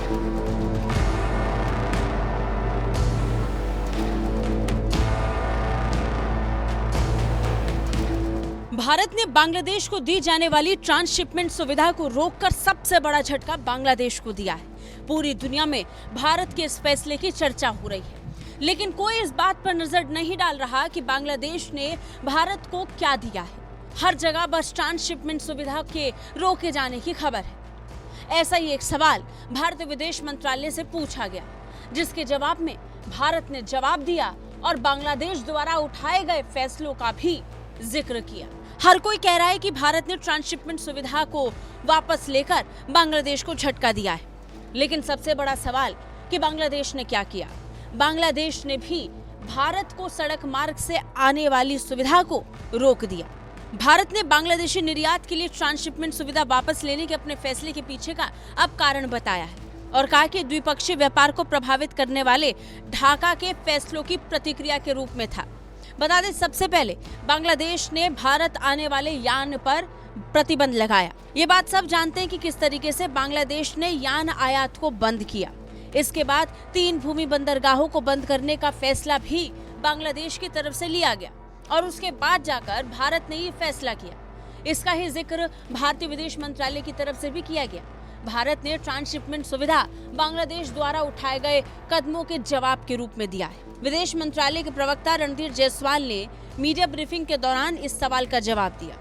भारत ने बांग्लादेश को दी जाने वाली ट्रांसशिपमेंट सुविधा को रोककर सबसे बड़ा झटका बांग्लादेश को दिया है। पूरी दुनिया में भारत के इस फैसले की चर्चा हो रही है, लेकिन कोई इस बात पर नजर नहीं डाल रहा कि बांग्लादेश ने भारत को क्या दिया है। हर जगह बस ट्रांसशिपमेंट सुविधा के रोके जाने की खबर है। ऐसा ही एक सवाल भारतीय विदेश मंत्रालय से पूछा गया, जिसके जवाब में भारत ने जवाब दिया और बांग्लादेश द्वारा उठाए गए फैसलों का भी जिक्र किया। हर कोई कह रहा है कि भारत ने ट्रांसशिपमेंट सुविधा को वापस लेकर बांग्लादेश को झटका दिया है, लेकिन सबसे बड़ा सवाल कि बांग्लादेश ने क्या किया। बांग्लादेश ने भी भारत को सड़क मार्ग से आने वाली सुविधा को रोक दिया। भारत ने बांग्लादेशी निर्यात के लिए ट्रांसशिपमेंट सुविधा वापस लेने के अपने फैसले के पीछे का अब कारण बताया है और कहा कि द्विपक्षीय व्यापार को प्रभावित करने वाले ढाका के फैसलों की प्रतिक्रिया के रूप में था। बता दें, सबसे पहले बांग्लादेश ने भारत आने वाले यान पर प्रतिबंध लगाया। ये बात सब जानते हैं कि किस तरीके से बांग्लादेश ने यान आयात को बंद किया। इसके बाद 3 भूमि बंदरगाहों को बंद करने का फैसला भी बांग्लादेश की तरफ से लिया गया और उसके बाद जाकर भारत ने ये फैसला किया। इसका ही जिक्र भारतीय विदेश मंत्रालय की तरफ से भी किया गया। भारत ने ट्रांसशिपमेंट सुविधा बांग्लादेश द्वारा उठाए गए कदमों के जवाब के रूप में दिया है। विदेश मंत्रालय के प्रवक्ता रणधीर जायसवाल ने मीडिया ब्रीफिंग के दौरान इस सवाल का जवाब दिया।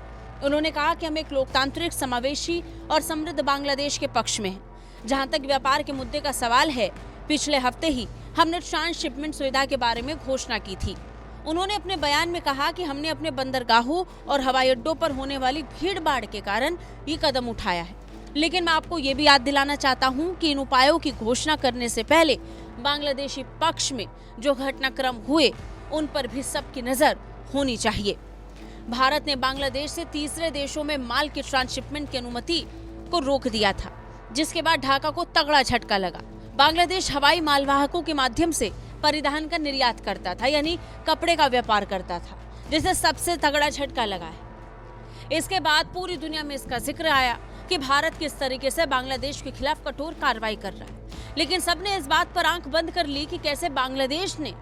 उन्होंने कहा कि हम एक लोकतांत्रिक, समावेशी और समृद्ध बांग्लादेश के पक्ष में हैं। जहां तक व्यापार के मुद्दे का सवाल है, पिछले हफ्ते ही हमने ट्रांसशिपमेंट सुविधा के बारे में घोषणा की थी। उन्होंने अपने बयान में कहा कि हमने अपने बंदरगाहों और हवाई अड्डों पर होने वाली भीड़ भाड़ के कारण ये कदम उठाया है। लेकिन मैं आपको ये भी याद दिलाना चाहता हूँ कि इन उपायों की घोषणा करने से पहले बांग्लादेशी पक्ष में जो घटनाक्रम हुए उन पर भी सबकी नजर होनी चाहिए। भारत ने बांग्लादेश से तीसरे देशों में माल की ट्रांसशिपमेंट की अनुमति को रोक दिया था, जिसके बाद ढाका को तगड़ा झटका लगा। बांग्लादेश हवाई मालवाहकों के माध्यम से परिवहन का निर्यात करता था, यानी कपड़े का व्यापार करता था, जिसे सबसे तगड़ा झटका लगा है। इसके बाद पूरी दुनिया में इसका जिक्र आया कि भारत किस तरीके से बांग्लादेश के खिलाफ कठोर कार्रवाई कर रहा है, लेकिन सबने इस बात पर आंख बंद कर ली कि कैसे बांग्लादेश ने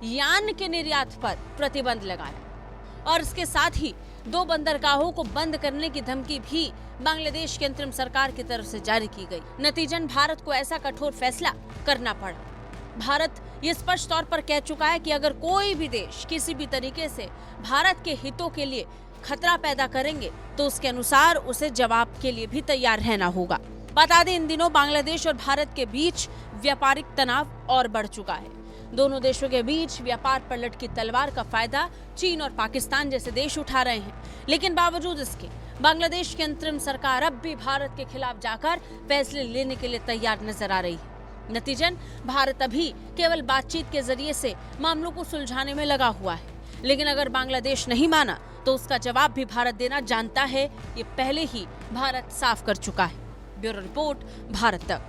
यान के निर्यात पर प्रतिबंध लगाया और इसके साथ ही 2 बंदरगाहों को बंद करने की धमकी भी बांग्लादेश की अंतरिम सरकार की तरफ से जारी की गई। नतीजन भारत को ऐसा कठोर फैसला करना पड़ा। भारत ये स्पष्ट तौर पर कह चुका है कि अगर कोई भी देश किसी भी तरीके से भारत के हितों के लिए खतरा पैदा करेंगे तो उसके अनुसार उसे जवाब के लिए भी तैयार रहना होगा। बता दें, इन दिनों बांग्लादेश और भारत के बीच व्यापारिक तनाव और बढ़ चुका है। दोनों देशों के बीच व्यापार पर लटकी तलवार का फायदा चीन और पाकिस्तान जैसे देश उठा रहे हैं, लेकिन बावजूद इसके बांग्लादेश की अंतरिम सरकार अब भी भारत के खिलाफ जाकर फैसले लेने के लिए तैयार नजर आ रही है। नतीजन भारत अभी केवल बातचीत के जरिए से मामलों को सुलझाने में लगा हुआ है, लेकिन अगर बांग्लादेश नहीं माना तो उसका जवाब भी भारत देना जानता है। ये पहले ही भारत साफ कर चुका है। ब्यूरो रिपोर्ट, भारत तक।